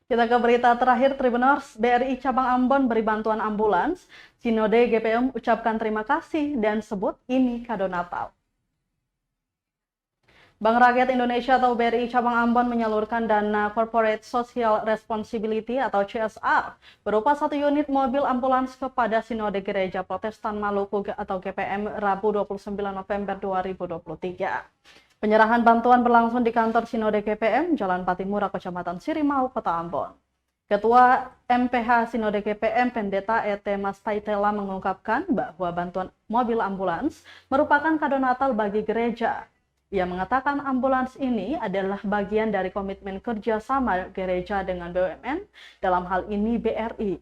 Kita ke berita terakhir, Tribuners. BRI Cabang Ambon beri bantuan ambulans. Sinode GPM ucapkan terima kasih dan sebut ini kado Natal. Bank Rakyat Indonesia atau BRI Cabang Ambon menyalurkan dana Corporate Social Responsibility atau CSR berupa 1 unit mobil ambulans kepada Sinode Gereja Protestan Maluku atau GPM Rabu 29 November 2023. Penyerahan bantuan berlangsung di kantor Sinode GPM, Jalan Patimura, Kecamatan Sirimau, Kota Ambon. Ketua MPH Sinode GPM Pendeta E.T. Mas Taitela mengungkapkan bahwa bantuan mobil ambulans merupakan kado Natal bagi gereja. Ia mengatakan ambulans ini adalah bagian dari komitmen kerjasama gereja dengan BUMN, dalam hal ini BRI.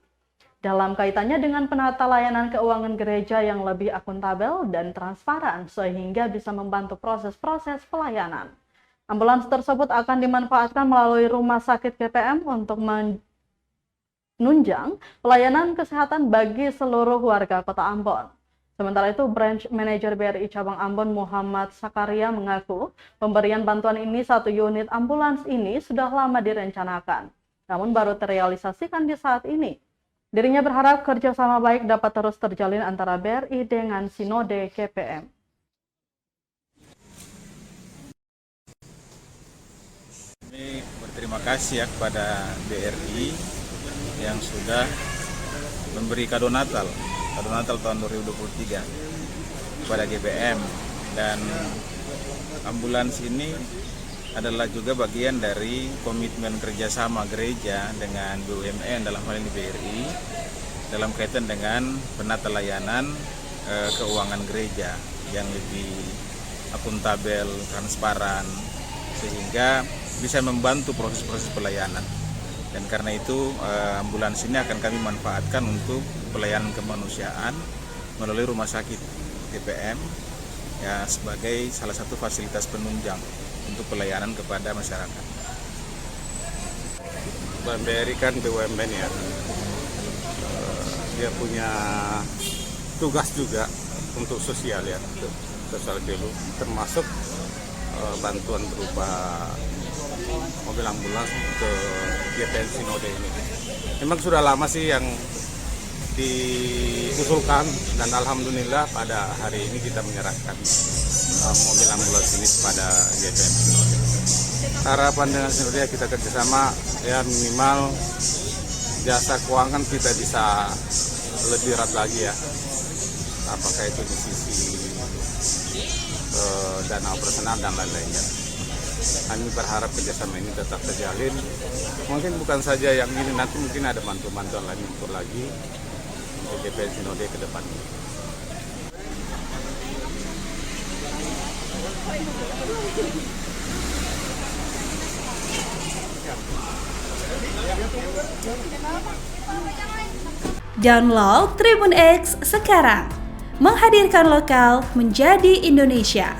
Dalam kaitannya dengan penata layanan keuangan gereja yang lebih akuntabel dan transparan sehingga bisa membantu proses-proses pelayanan. Ambulans tersebut akan dimanfaatkan melalui rumah sakit GPM untuk menunjang pelayanan kesehatan bagi seluruh warga Kota Ambon. Sementara itu, Branch Manager BRI Cabang Ambon Muhammad Sakaria mengaku pemberian bantuan ini 1 unit ambulans ini sudah lama direncanakan, namun baru terrealisasikan di saat ini. Dirinya berharap kerjasama baik dapat terus terjalin antara BRI dengan Sinode GPM. Kami berterima kasih ya kepada BRI yang sudah memberi kado Natal tahun 2023 kepada GPM, dan ambulans ini adalah juga bagian dari komitmen kerjasama gereja dengan BUMN dalam hal ini BRI dalam kaitan dengan penata layanan keuangan gereja yang lebih akuntabel, transparan, sehingga bisa membantu proses-proses pelayanan. Dan karena itu ambulans ini akan kami manfaatkan untuk pelayanan kemanusiaan melalui rumah sakit GPM ya, sebagai salah satu fasilitas penunjang untuk pelayanan kepada masyarakat. BRI kan BUMN ya, dia punya tugas juga untuk sosial ya, sosial value, termasuk bantuan berupa mobil ambulans ke GPM Sinode ini. Memang sudah lama sih yang diusulkan, dan alhamdulillah pada hari ini kita menyerahkan mobil ambulans ini kepada GPM Sinode. Harapan dengan Sinode kita kerjasama ya, minimal jasa keuangan kita bisa lebih erat lagi ya, apakah itu di sisi dana operasional dan lain-lainnya. Kami berharap kerjasama ini tetap terjalin. Mungkin bukan saja yang ini, nanti mungkin ada bantuan-bantuan lain untuk lagi untuk GPM Sinode ke depan. Download Tribun X sekarang, menghadirkan lokal menjadi Indonesia.